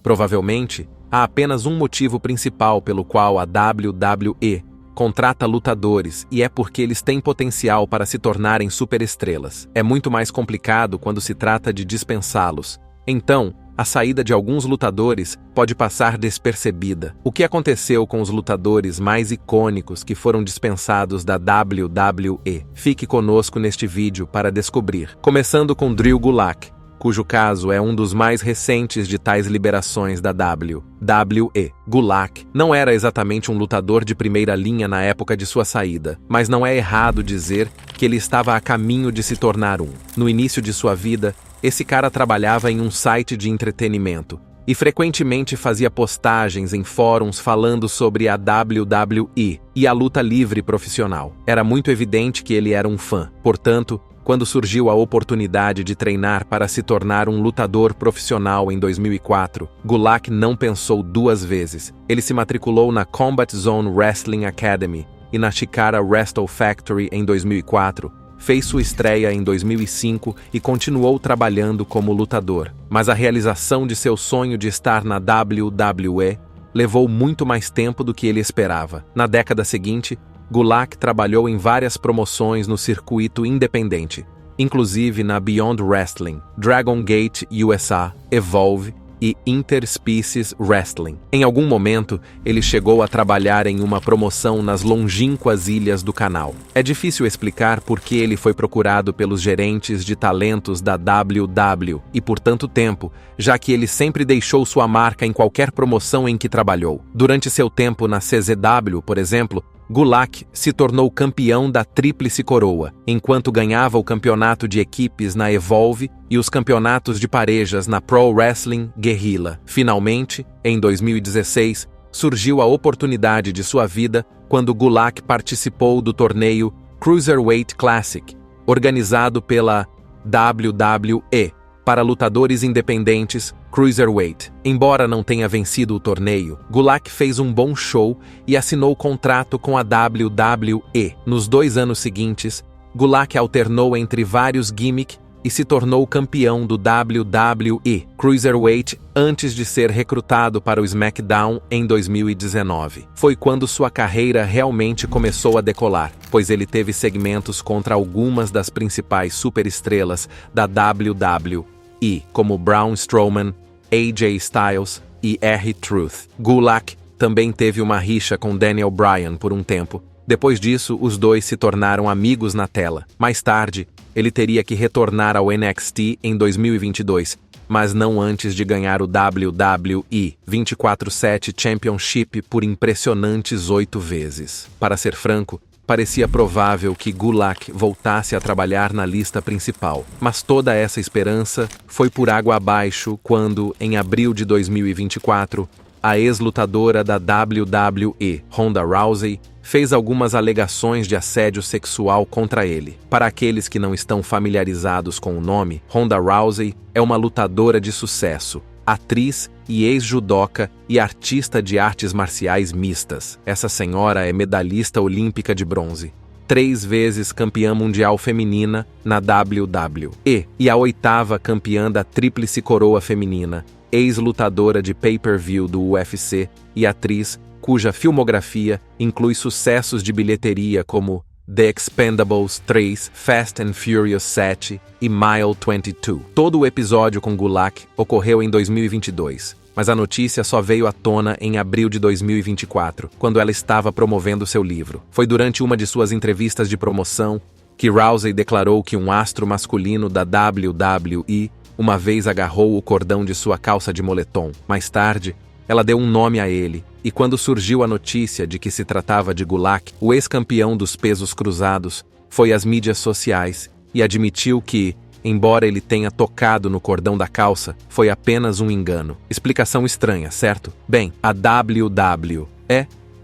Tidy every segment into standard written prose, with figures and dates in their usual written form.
Provavelmente, há apenas um motivo principal pelo qual a WWE contrata lutadores, e é porque eles têm potencial para se tornarem superestrelas. É muito mais complicado quando se trata de dispensá-los. Então, a saída de alguns lutadores pode passar despercebida. O que aconteceu com os lutadores mais icônicos que foram dispensados da WWE? Fique conosco neste vídeo para descobrir. Começando com Drew Gulak, cujo caso é um dos mais recentes de tais liberações da WWE. Gulak não era exatamente um lutador de primeira linha na época de sua saída, mas não é errado dizer que ele estava a caminho de se tornar um. No início de sua vida, esse cara trabalhava em um site de entretenimento e frequentemente fazia postagens em fóruns falando sobre a WWE e a luta livre profissional. Era muito evidente que ele era um fã. Portanto, quando surgiu a oportunidade de treinar para se tornar um lutador profissional em 2004, Gulak não pensou duas vezes. Ele se matriculou na Combat Zone Wrestling Academy e na Chikara Wrestle Factory em 2004, fez sua estreia em 2005 e continuou trabalhando como lutador. Mas a realização de seu sonho de estar na WWE levou muito mais tempo do que ele esperava. Na década seguinte, Gulak trabalhou em várias promoções no circuito independente, inclusive na Beyond Wrestling, Dragon Gate USA, Evolve e Interspecies Wrestling. Em algum momento, ele chegou a trabalhar em uma promoção nas longínquas ilhas do Canal. É difícil explicar por que ele foi procurado pelos gerentes de talentos da WW e por tanto tempo, já que ele sempre deixou sua marca em qualquer promoção em que trabalhou. Durante seu tempo na CZW, por exemplo, Gulak se tornou campeão da Tríplice Coroa, enquanto ganhava o campeonato de equipes na Evolve e os campeonatos de parejas na Pro Wrestling Guerrilla. Finalmente, em 2016, surgiu a oportunidade de sua vida quando Gulak participou do torneio Cruiserweight Classic, organizado pela WWE, para lutadores independentes Cruiserweight. Embora não tenha vencido o torneio, Gulak fez um bom show e assinou contrato com a WWE. Nos 2 anos seguintes, Gulak alternou entre vários gimmicks e se tornou campeão do WWE Cruiserweight antes de ser recrutado para o SmackDown em 2019. Foi quando sua carreira realmente começou a decolar, pois ele teve segmentos contra algumas das principais superestrelas da WWE, como Braun Strowman, AJ Styles e R-Truth. Gulak também teve uma rixa com Daniel Bryan por um tempo. Depois disso, os dois se tornaram amigos na tela. Mais tarde, ele teria que retornar ao NXT em 2022, mas não antes de ganhar o WWE 24/7 Championship por impressionantes 8 vezes. Para ser franco, parecia provável que Gulak voltasse a trabalhar na lista principal, mas toda essa esperança foi por água abaixo quando, em abril de 2024, a ex-lutadora da WWE, Ronda Rousey, fez algumas alegações de assédio sexual contra ele. Para aqueles que não estão familiarizados com o nome, Ronda Rousey é uma lutadora de sucesso, atriz e ex-judoca e artista de artes marciais mistas. Essa senhora é medalhista olímpica de bronze, 3 vezes campeã mundial feminina na WWE e a 8ª campeã da Tríplice Coroa feminina, ex-lutadora de pay-per-view do UFC e atriz cuja filmografia inclui sucessos de bilheteria como The Expendables 3, Fast and Furious 7 e Mile 22. Todo o episódio com Gulak ocorreu em 2022, mas a notícia só veio à tona em abril de 2024, quando ela estava promovendo seu livro. Foi durante uma de suas entrevistas de promoção que Rousey declarou que um astro masculino da WWE uma vez agarrou o cordão de sua calça de moletom. Mais tarde, ela deu um nome a ele, e quando surgiu a notícia de que se tratava de Gulak, o ex-campeão dos pesos cruzados foi às mídias sociais e admitiu que, embora ele tenha tocado no cordão da calça, foi apenas um engano. Explicação estranha, certo? Bem, a WWE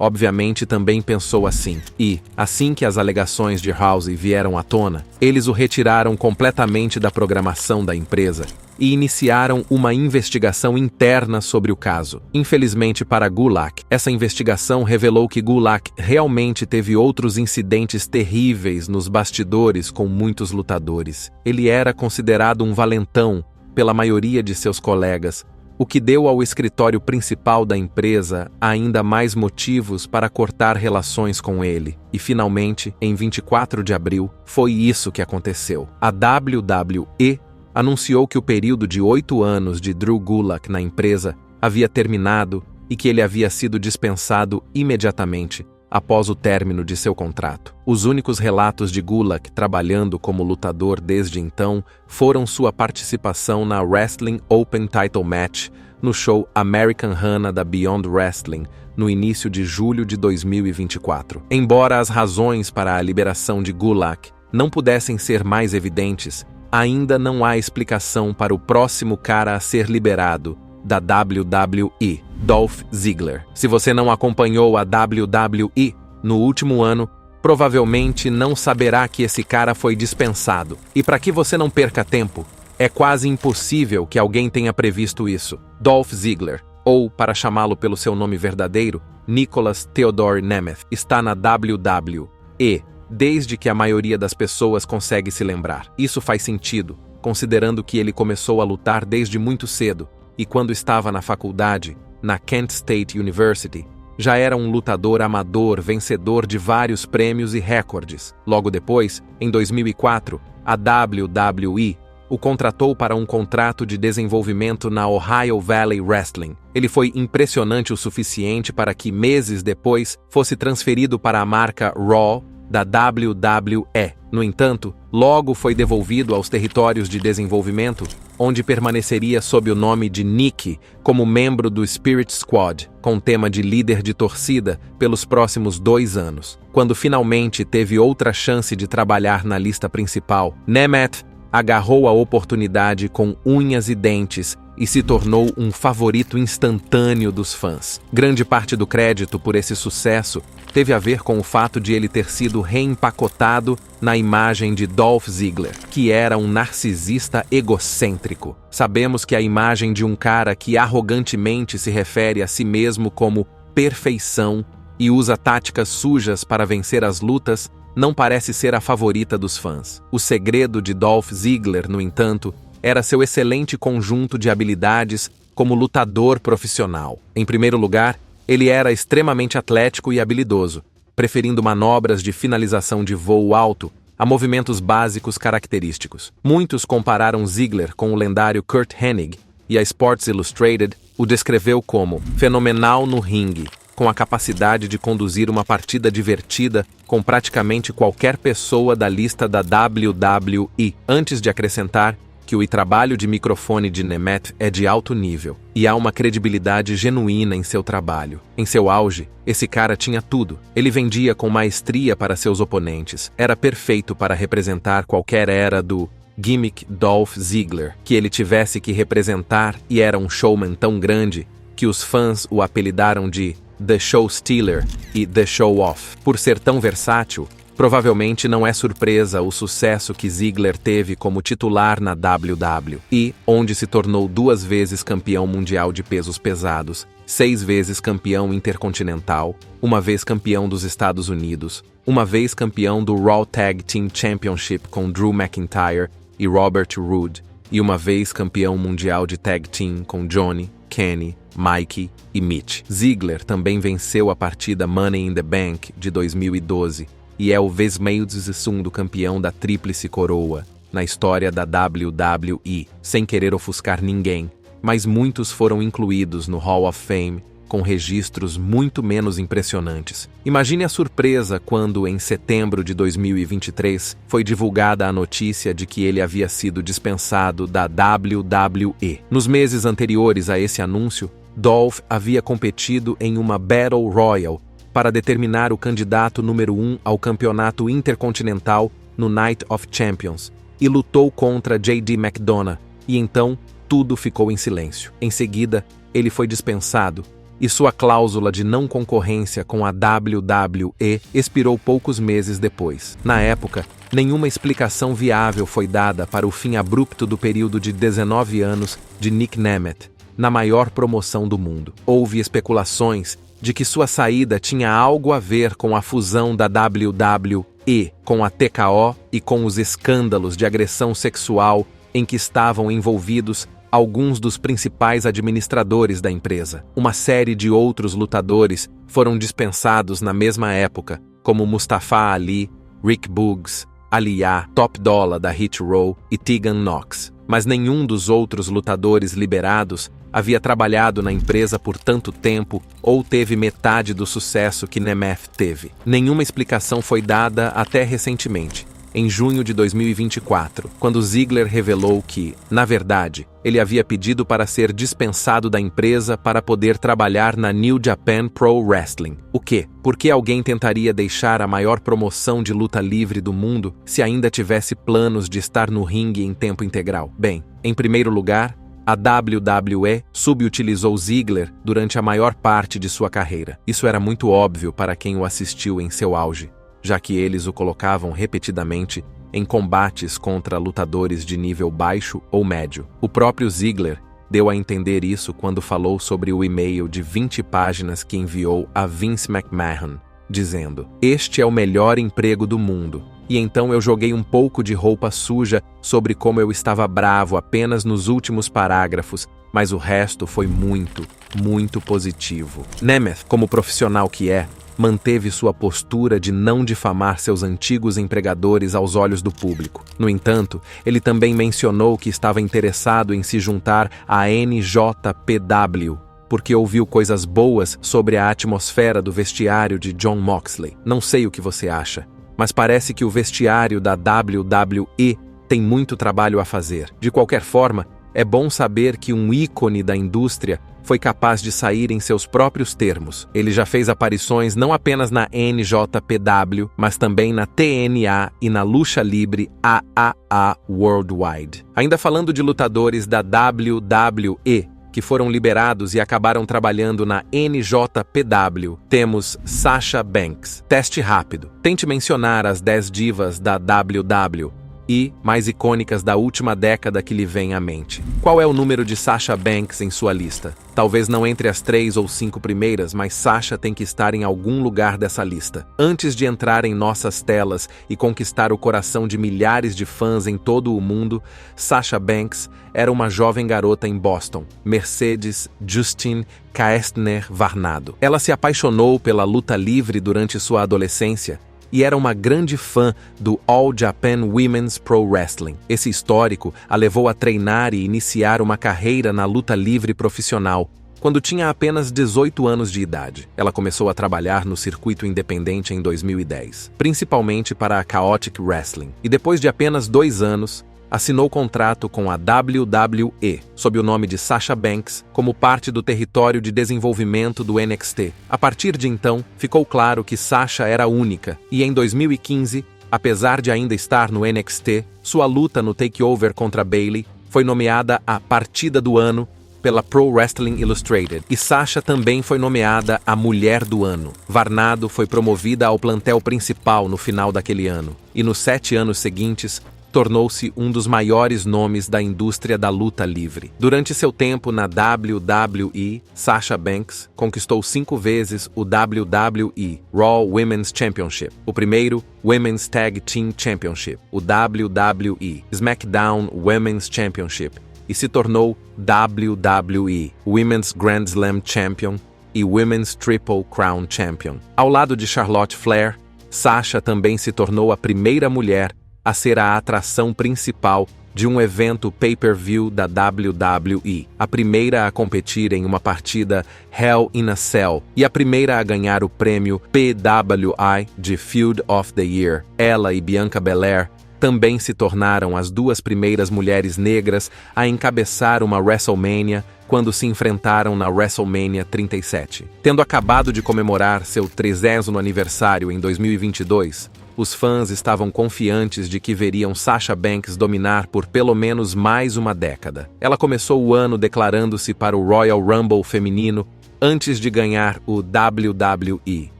obviamente também pensou assim, e, assim que as alegações de Rousey vieram à tona, eles o retiraram completamente da programação da empresa e iniciaram uma investigação interna sobre o caso. Infelizmente para Gulak, essa investigação revelou que Gulak realmente teve outros incidentes terríveis nos bastidores com muitos lutadores. Ele era considerado um valentão pela maioria de seus colegas, o que deu ao escritório principal da empresa ainda mais motivos para cortar relações com ele. E finalmente, em 24 de abril, foi isso que aconteceu. A WWE anunciou que o período de 8 anos de Drew Gulak na empresa havia terminado e que ele havia sido dispensado imediatamente após o término de seu contrato. Os únicos relatos de Gulak trabalhando como lutador desde então foram sua participação na Wrestling Open Title Match no show American Hana da Beyond Wrestling, no início de julho de 2024. Embora as razões para a liberação de Gulak não pudessem ser mais evidentes, ainda não há explicação para o próximo cara a ser liberado da WWE, Dolph Ziggler. Se você não acompanhou a WWE no último ano, provavelmente não saberá que esse cara foi dispensado. E para que você não perca tempo, é quase impossível que alguém tenha previsto isso. Dolph Ziggler, ou, para chamá-lo pelo seu nome verdadeiro, Nicholas Theodore Nemeth, está na WWE desde que a maioria das pessoas consegue se lembrar. Isso faz sentido, considerando que ele começou a lutar desde muito cedo, e quando estava na faculdade, na Kent State University, já era um lutador amador vencedor de vários prêmios e recordes. Logo depois, em 2004, a WWE o contratou para um contrato de desenvolvimento na Ohio Valley Wrestling. Ele foi impressionante o suficiente para que, meses depois, fosse transferido para a marca Raw da WWE. No entanto, logo foi devolvido aos territórios de desenvolvimento, onde permaneceria sob o nome de Nick como membro do Spirit Squad, com tema de líder de torcida pelos próximos 2 anos. Quando finalmente teve outra chance de trabalhar na lista principal, Nemeth agarrou a oportunidade com unhas e dentes e se tornou um favorito instantâneo dos fãs. Grande parte do crédito por esse sucesso teve a ver com o fato de ele ter sido reempacotado na imagem de Dolph Ziggler, que era um narcisista egocêntrico. Sabemos que a imagem de um cara que arrogantemente se refere a si mesmo como perfeição e usa táticas sujas para vencer as lutas não parece ser a favorita dos fãs. O segredo de Dolph Ziggler, no entanto, era seu excelente conjunto de habilidades como lutador profissional. Em primeiro lugar, ele era extremamente atlético e habilidoso, preferindo manobras de finalização de voo alto a movimentos básicos característicos. Muitos compararam Ziggler com o lendário Curt Hennig, e a Sports Illustrated o descreveu como fenomenal no ringue, com a capacidade de conduzir uma partida divertida com praticamente qualquer pessoa da lista da WWE, antes de acrescentar que o trabalho de microfone de Nemeth é de alto nível, e há uma credibilidade genuína em seu trabalho. Em seu auge, esse cara tinha tudo. Ele vendia com maestria para seus oponentes. Era perfeito para representar qualquer era do gimmick Dolph Ziggler que ele tivesse que representar, e era um showman tão grande que os fãs o apelidaram de The Show Stealer e The Show Off. Por ser tão versátil, provavelmente não é surpresa o sucesso que Ziggler teve como titular na WWE, onde se tornou 2 vezes campeão mundial de pesos pesados, 6 vezes campeão intercontinental, 1 vez campeão dos Estados Unidos, 1 vez campeão do Raw Tag Team Championship com Drew McIntyre e Robert Roode, e 1 vez campeão mundial de Tag Team com Johnny, Kenny, Mikey e Mitch. Ziggler também venceu a partida Money in the Bank de 2012 e é o 22º campeão da Tríplice Coroa na história da WWE, sem querer ofuscar ninguém, mas muitos foram incluídos no Hall of Fame com registros muito menos impressionantes. Imagine a surpresa quando, em setembro de 2023, foi divulgada a notícia de que ele havia sido dispensado da WWE. Nos meses anteriores a esse anúncio, Dolph havia competido em uma Battle Royale para determinar o candidato número 1 ao campeonato intercontinental no Night of Champions e lutou contra J.D. McDonough, e então tudo ficou em silêncio. Em seguida, ele foi dispensado e sua cláusula de não concorrência com a WWE expirou poucos meses depois. Na época, nenhuma explicação viável foi dada para o fim abrupto do período de 19 anos de Nick Nemeth na maior promoção do mundo. Houve especulações de que sua saída tinha algo a ver com a fusão da WWE com a TKO e com os escândalos de agressão sexual em que estavam envolvidos alguns dos principais administradores da empresa. Uma série de outros lutadores foram dispensados na mesma época, como Mustafa Ali, Rick Boogs, Aliyah, Top Dollar da Hit Row e Tegan Knox. Mas nenhum dos outros lutadores liberados havia trabalhado na empresa por tanto tempo ou teve metade do sucesso que Nemeth teve. Nenhuma explicação foi dada até recentemente, em junho de 2024, quando Ziggler revelou que, na verdade, ele havia pedido para ser dispensado da empresa para poder trabalhar na New Japan Pro Wrestling. O quê? Por que alguém tentaria deixar a maior promoção de luta livre do mundo se ainda tivesse planos de estar no ringue em tempo integral? Bem, em primeiro lugar, a WWE subutilizou Ziggler durante a maior parte de sua carreira. Isso era muito óbvio para quem o assistiu em seu auge, já que eles o colocavam repetidamente em combates contra lutadores de nível baixo ou médio. O próprio Ziggler deu a entender isso quando falou sobre o e-mail de 20 páginas que enviou a Vince McMahon, dizendo: "Este é o melhor emprego do mundo." E então eu joguei um pouco de roupa suja sobre como eu estava bravo apenas nos últimos parágrafos, mas o resto foi muito, muito positivo. Nemeth, como profissional que é, manteve sua postura de não difamar seus antigos empregadores aos olhos do público. No entanto, ele também mencionou que estava interessado em se juntar à NJPW, porque ouviu coisas boas sobre a atmosfera do vestiário de Jon Moxley. Não sei o que você acha, mas parece que o vestiário da WWE tem muito trabalho a fazer. De qualquer forma, é bom saber que um ícone da indústria foi capaz de sair em seus próprios termos. Ele já fez aparições não apenas na NJPW, mas também na TNA e na Lucha Libre AAA Worldwide. Ainda falando de lutadores da WWE, que foram liberados e acabaram trabalhando na NJPW, temos Sasha Banks. Teste rápido. Tente mencionar as 10 divas da WWE e mais icônicas da última década que lhe vem à mente. Qual é o número de Sasha Banks em sua lista? Talvez não entre as 3 ou 5 primeiras, mas Sasha tem que estar em algum lugar dessa lista. Antes de entrar em nossas telas e conquistar o coração de milhares de fãs em todo o mundo, Sasha Banks era uma jovem garota em Boston, Mercedes Justine Kaestner Varnado. Ela se apaixonou pela luta livre durante sua adolescência e era uma grande fã do All Japan Women's Pro Wrestling. Esse histórico a levou a treinar e iniciar uma carreira na luta livre profissional quando tinha apenas 18 anos de idade. Ela começou a trabalhar no circuito independente em 2010, principalmente para a Chaotic Wrestling, e depois de apenas 2 anos, assinou contrato com a WWE, sob o nome de Sasha Banks, como parte do território de desenvolvimento do NXT. A partir de então, ficou claro que Sasha era única, e em 2015, apesar de ainda estar no NXT, sua luta no TakeOver contra Bayley foi nomeada a Partida do Ano pela Pro Wrestling Illustrated, e Sasha também foi nomeada a Mulher do Ano. Varnado foi promovida ao plantel principal no final daquele ano, e nos 7 anos seguintes, tornou-se um dos maiores nomes da indústria da luta livre. Durante seu tempo na WWE, Sasha Banks conquistou 5 vezes o WWE Raw Women's Championship, o primeiro Women's Tag Team Championship, o WWE SmackDown Women's Championship, e se tornou WWE Women's Grand Slam Champion e Women's Triple Crown Champion. Ao lado de Charlotte Flair, Sasha também se tornou a primeira mulher a ser a atração principal de um evento pay-per-view da WWE, a primeira a competir em uma partida Hell in a Cell e a primeira a ganhar o prêmio PWI de Feud of the Year. Ela e Bianca Belair também se tornaram as 2 primeiras mulheres negras a encabeçar uma WrestleMania quando se enfrentaram na WrestleMania 37. Tendo acabado de comemorar seu 30º aniversário em 2022, os fãs estavam confiantes de que veriam Sasha Banks dominar por pelo menos mais uma década. Ela começou o ano declarando-se para o Royal Rumble feminino antes de ganhar o WWE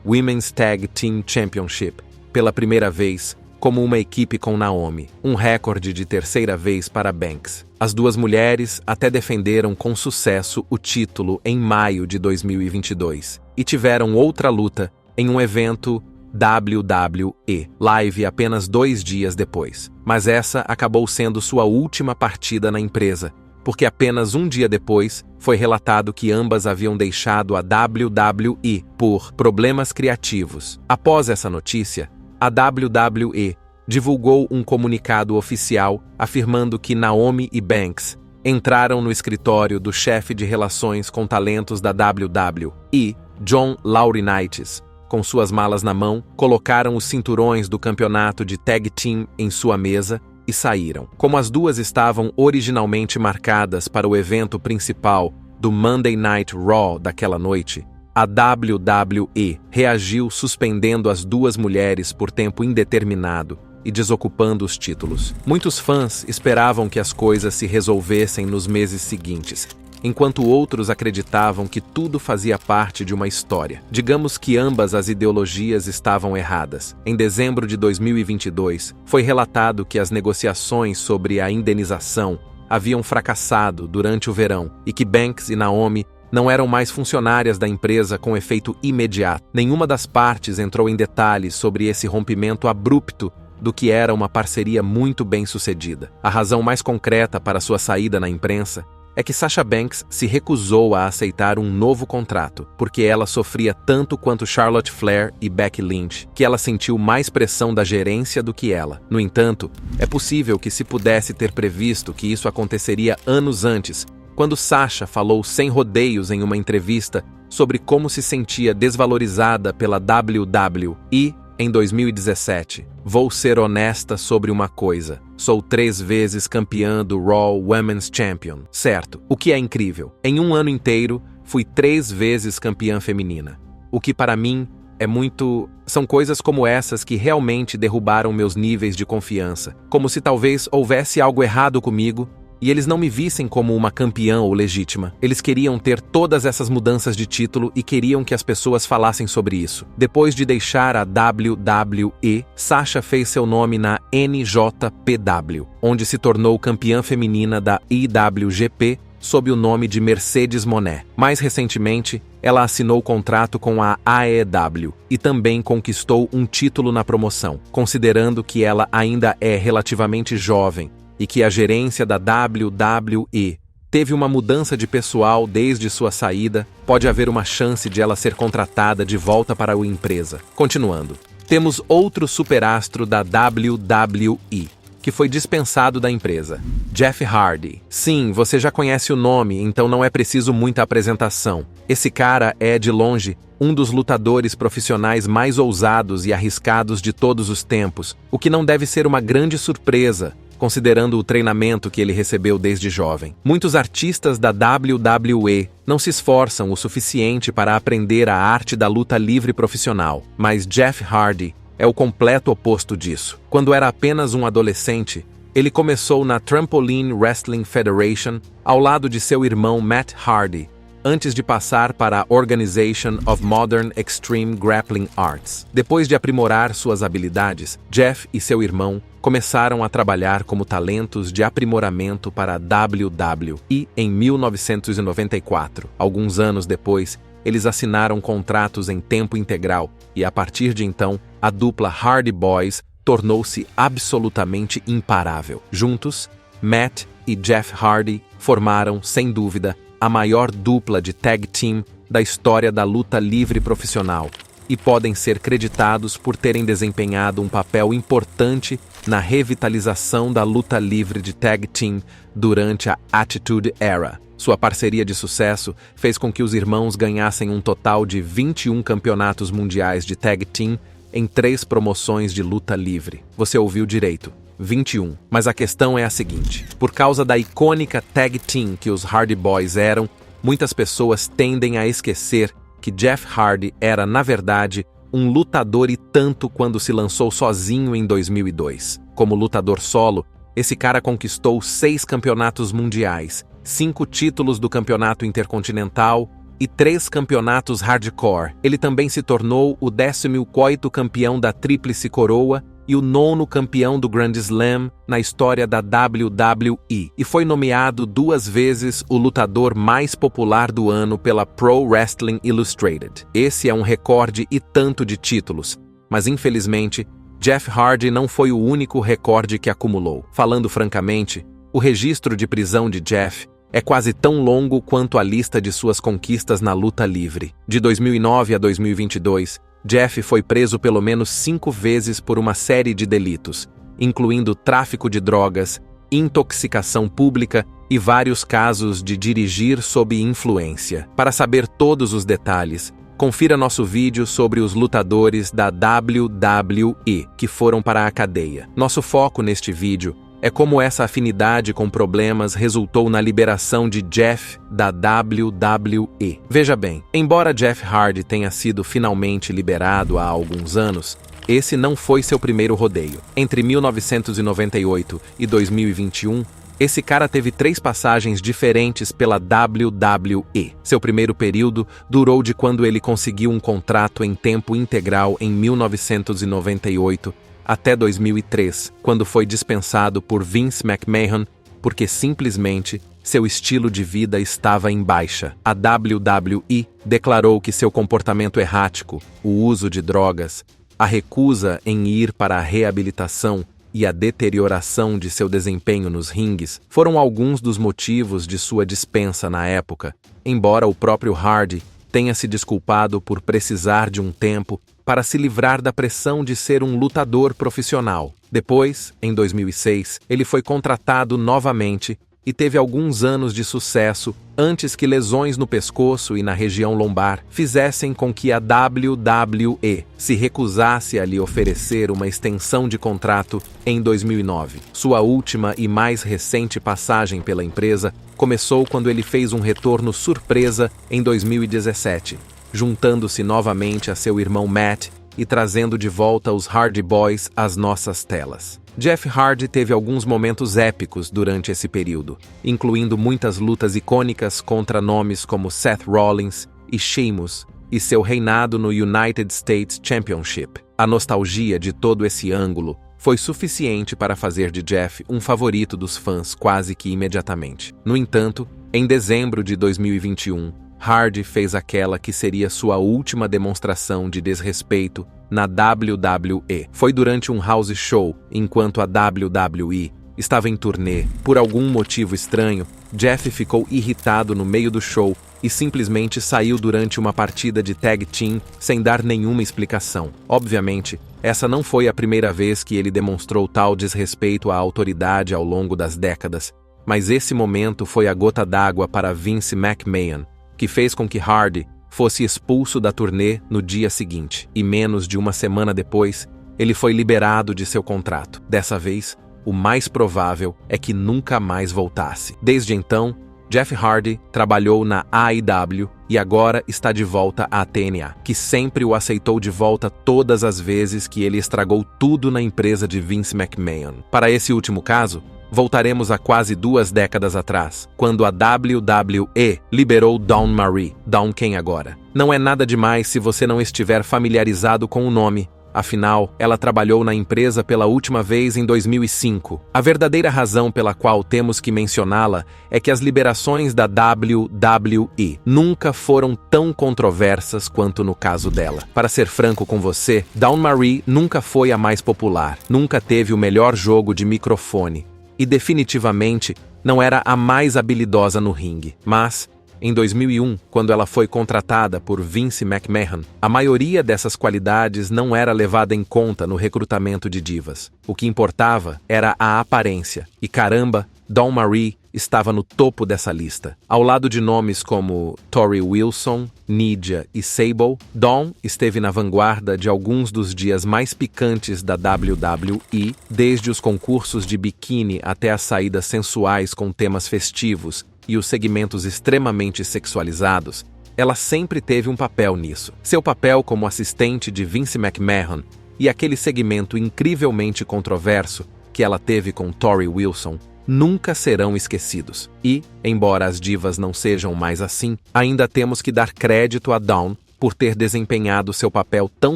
Women's Tag Team Championship pela primeira vez como uma equipe com Naomi, um recorde de 3ª vez para Banks. As 2 mulheres até defenderam com sucesso o título em maio de 2022 e tiveram outra luta em um evento WWE Live apenas 2 dias depois. Mas essa acabou sendo sua última partida na empresa, porque apenas um dia depois foi relatado que ambas haviam deixado a WWE por problemas criativos. Após essa notícia, a WWE divulgou um comunicado oficial afirmando que Naomi e Banks entraram no escritório do chefe de relações com talentos da WWE, John Laurinaitis, com suas malas na mão, colocaram os cinturões do campeonato de Tag Team em sua mesa e saíram. Como as duas estavam originalmente marcadas para o evento principal do Monday Night Raw daquela noite, a WWE reagiu suspendendo as duas mulheres por tempo indeterminado e desocupando os títulos. Muitos fãs esperavam que as coisas se resolvessem nos meses seguintes, enquanto outros acreditavam que tudo fazia parte de uma história. Digamos que ambas as ideologias estavam erradas. Em dezembro de 2022, foi relatado que as negociações sobre a indenização haviam fracassado durante o verão e que Banks e Naomi não eram mais funcionárias da empresa com efeito imediato. Nenhuma das partes entrou em detalhes sobre esse rompimento abrupto do que era uma parceria muito bem sucedida. A razão mais concreta para sua saída na imprensa é que Sasha Banks se recusou a aceitar um novo contrato, porque ela sofria tanto quanto Charlotte Flair e Becky Lynch, que ela sentiu mais pressão da gerência do que ela. No entanto, é possível que se pudesse ter previsto que isso aconteceria anos antes, quando Sasha falou sem rodeios em uma entrevista sobre como se sentia desvalorizada pela WWE em 2017. Vou ser honesta sobre uma coisa. Sou 3 vezes campeã do Raw Women's Champion. Certo, o que é incrível. Em um ano inteiro, fui 3 vezes campeã feminina. O que para mim é muito... São coisas como essas que realmente derrubaram meus níveis de confiança. Como se talvez houvesse algo errado comigo e eles não me vissem como uma campeã ou legítima. Eles queriam ter todas essas mudanças de título e queriam que as pessoas falassem sobre isso. Depois de deixar a WWE, Sasha fez seu nome na NJPW, onde se tornou campeã feminina da IWGP sob o nome de Mercedes Moné. Mais recentemente, ela assinou contrato com a AEW e também conquistou um título na promoção, considerando que ela ainda é relativamente jovem e que a gerência da WWE teve uma mudança de pessoal desde sua saída, pode haver uma chance de ela ser contratada de volta para a empresa. Continuando, temos outro superastro da WWE, que foi dispensado da empresa, Jeff Hardy. Sim, você já conhece o nome, então não é preciso muita apresentação. Esse cara é, de longe, um dos lutadores profissionais mais ousados e arriscados de todos os tempos, o que não deve ser uma grande surpresa, considerando o treinamento que ele recebeu desde jovem. Muitos artistas da WWE não se esforçam o suficiente para aprender a arte da luta livre profissional, mas Jeff Hardy é o completo oposto disso. Quando era apenas um adolescente, ele começou na Trampoline Wrestling Federation ao lado de seu irmão Matt Hardy, antes de passar para a Organization of Modern Extreme Grappling Arts. Depois de aprimorar suas habilidades, Jeff e seu irmão começaram a trabalhar como talentos de aprimoramento para a WWE em 1994. Alguns anos depois, eles assinaram contratos em tempo integral e, a partir de então, a dupla Hardy Boys tornou-se absolutamente imparável. Juntos, Matt e Jeff Hardy formaram, sem dúvida, a maior dupla de tag team da história da luta livre profissional e podem ser creditados por terem desempenhado um papel importante na revitalização da luta livre de tag team durante a Attitude Era. Sua parceria de sucesso fez com que os irmãos ganhassem um total de 21 campeonatos mundiais de tag team em 3 promoções de luta livre. Você ouviu direito. 21. Mas a questão é a seguinte: por causa da icônica tag team que os Hardy Boys eram, muitas pessoas tendem a esquecer que Jeff Hardy era, na verdade, um lutador e tanto quando se lançou sozinho em 2002. Como lutador solo, esse cara conquistou 6 campeonatos mundiais, 5 títulos do campeonato intercontinental e 3 campeonatos hardcore. Ele também se tornou o 14º campeão da Tríplice Coroa e o 9º campeão do Grand Slam na história da WWE, e foi nomeado 2 vezes o lutador mais popular do ano pela Pro Wrestling Illustrated. Esse é um recorde e tanto de títulos, mas infelizmente, Jeff Hardy não foi o único recorde que acumulou. Falando francamente, O registro de prisão de Jeff é quase tão longo quanto a lista de suas conquistas na luta livre. De 2009 a 2022, Jeff foi preso pelo menos 5 vezes por uma série de delitos, incluindo tráfico de drogas, intoxicação pública e vários casos de dirigir sob influência. Para saber todos os detalhes, confira nosso vídeo sobre os lutadores da WWE que foram para a cadeia. Nosso foco neste vídeo é como essa afinidade com problemas resultou na liberação de Jeff da WWE. Veja bem, embora Jeff Hardy tenha sido finalmente liberado há alguns anos, esse não foi seu primeiro rodeio. Entre 1998 e 2021, esse cara teve 3 passagens diferentes pela WWE. Seu primeiro período durou de quando ele conseguiu um contrato em tempo integral em 1998 até 2003, quando foi dispensado por Vince McMahon porque simplesmente seu estilo de vida estava em baixa. A WWE declarou que seu comportamento errático, o uso de drogas, a recusa em ir para a reabilitação e a deterioração de seu desempenho nos ringues foram alguns dos motivos de sua dispensa na época, embora o próprio Hardy tenha se desculpado por precisar de um tempo para se livrar da pressão de ser um lutador profissional. Depois, em 2006, ele foi contratado novamente e teve alguns anos de sucesso antes que lesões no pescoço e na região lombar fizessem com que a WWE se recusasse a lhe oferecer uma extensão de contrato em 2009. Sua última e mais recente passagem pela empresa começou quando ele fez um retorno surpresa em 2017, juntando-se novamente a seu irmão Matt e trazendo de volta os Hardy Boys às nossas telas. Jeff Hardy teve alguns momentos épicos durante esse período, incluindo muitas lutas icônicas contra nomes como Seth Rollins e Sheamus, e seu reinado no United States Championship. A nostalgia de todo esse ângulo foi suficiente para fazer de Jeff um favorito dos fãs quase que imediatamente. No entanto, em dezembro de 2021, Hardy fez aquela que seria sua última demonstração de desrespeito na WWE. Foi durante um house show, enquanto a WWE estava em turnê. Por algum motivo estranho, Jeff ficou irritado no meio do show e simplesmente saiu durante uma partida de tag team sem dar nenhuma explicação. Obviamente, essa não foi a primeira vez que ele demonstrou tal desrespeito à autoridade ao longo das décadas, mas esse momento foi a gota d'água para Vince McMahon, que fez com que Hardy fosse expulso da turnê no dia seguinte, e menos de uma semana depois, ele foi liberado de seu contrato. Dessa vez, o mais provável é que nunca mais voltasse. Desde então, Jeff Hardy trabalhou na AEW e agora está de volta à TNA, que sempre o aceitou de volta todas as vezes que ele estragou tudo na empresa de Vince McMahon. Para esse último caso, voltaremos a quase 2 décadas atrás, quando a WWE liberou Dawn Marie. Dawn quem agora? Não é nada demais se você não estiver familiarizado com o nome. Afinal, ela trabalhou na empresa pela última vez em 2005. A verdadeira razão pela qual temos que mencioná-la é que as liberações da WWE nunca foram tão controversas quanto no caso dela. Para ser franco com você, Dawn Marie nunca foi a mais popular, nunca teve o melhor jogo de microfone e definitivamente não era a mais habilidosa no ringue. Mas, em 2001, quando ela foi contratada por Vince McMahon, a maioria dessas qualidades não era levada em conta no recrutamento de divas. O que importava era a aparência. E caramba, Dawn Marie estava no topo dessa lista. Ao lado de nomes como Tori Wilson, Nidia e Sable, Dawn esteve na vanguarda de alguns dos dias mais picantes da WWE, desde os concursos de biquíni até as saídas sensuais com temas festivos e os segmentos extremamente sexualizados. Ela sempre teve um papel nisso. Seu papel como assistente de Vince McMahon e aquele segmento incrivelmente controverso que ela teve com Tori Wilson nunca serão esquecidos. E, embora as divas não sejam mais assim, ainda temos que dar crédito a Dawn por ter desempenhado seu papel tão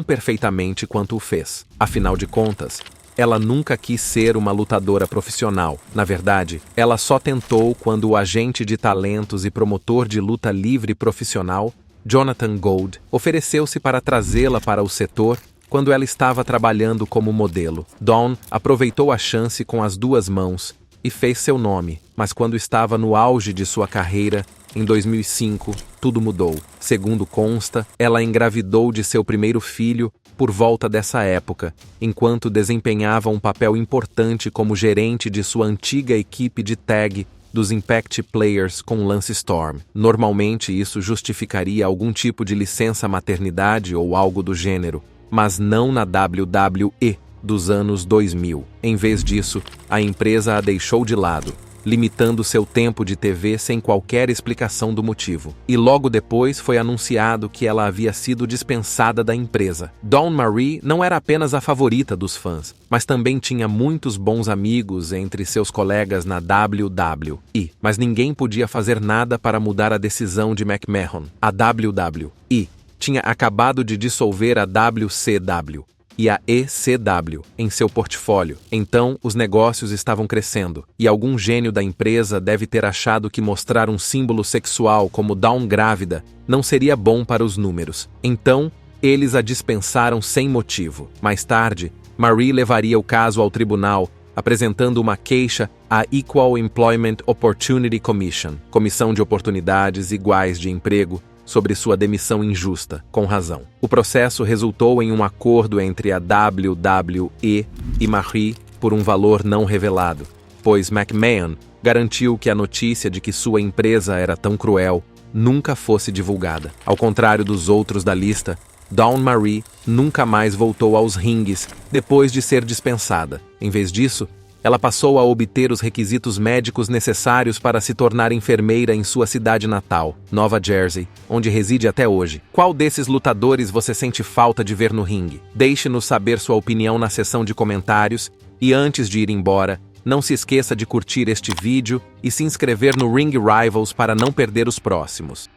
perfeitamente quanto o fez. Afinal de contas, ela nunca quis ser uma lutadora profissional. Na verdade, ela só tentou quando o agente de talentos e promotor de luta livre profissional, Jonathan Gold, ofereceu-se para trazê-la para o setor quando ela estava trabalhando como modelo. Dawn aproveitou a chance com as 2 mãos e fez seu nome, mas quando estava no auge de sua carreira, em 2005, tudo mudou. Segundo consta, ela engravidou de seu primeiro filho por volta dessa época, enquanto desempenhava um papel importante como gerente de sua antiga equipe de tag dos Impact Players com Lance Storm. Normalmente isso justificaria algum tipo de licença maternidade ou algo do gênero, mas não na WWE dos anos 2000. Em vez disso, a empresa a deixou de lado, limitando seu tempo de TV sem qualquer explicação do motivo. E logo depois foi anunciado que ela havia sido dispensada da empresa. Dawn Marie não era apenas a favorita dos fãs, mas também tinha muitos bons amigos entre seus colegas na WWE. Mas ninguém podia fazer nada para mudar a decisão de McMahon. A WWE tinha acabado de dissolver a WCW e a ECW em seu portfólio. Então, os negócios estavam crescendo, e algum gênio da empresa deve ter achado que mostrar um símbolo sexual como Dawn grávida não seria bom para os números. Então, eles a dispensaram sem motivo. Mais tarde, Marie levaria o caso ao tribunal, apresentando uma queixa à Equal Employment Opportunity Commission, Comissão de Oportunidades Iguais de Emprego, sobre sua demissão injusta, com razão. O processo resultou em um acordo entre a WWE e Marie por um valor não revelado, pois McMahon garantiu que a notícia de que sua empresa era tão cruel nunca fosse divulgada. Ao contrário dos outros da lista, Dawn Marie nunca mais voltou aos ringues depois de ser dispensada. Em vez disso, ela passou a obter os requisitos médicos necessários para se tornar enfermeira em sua cidade natal, Nova Jersey, onde reside até hoje. Qual desses lutadores você sente falta de ver no ringue? Deixe-nos saber sua opinião na seção de comentários e antes de ir embora, não se esqueça de curtir este vídeo e se inscrever no Ring Rivals para não perder os próximos.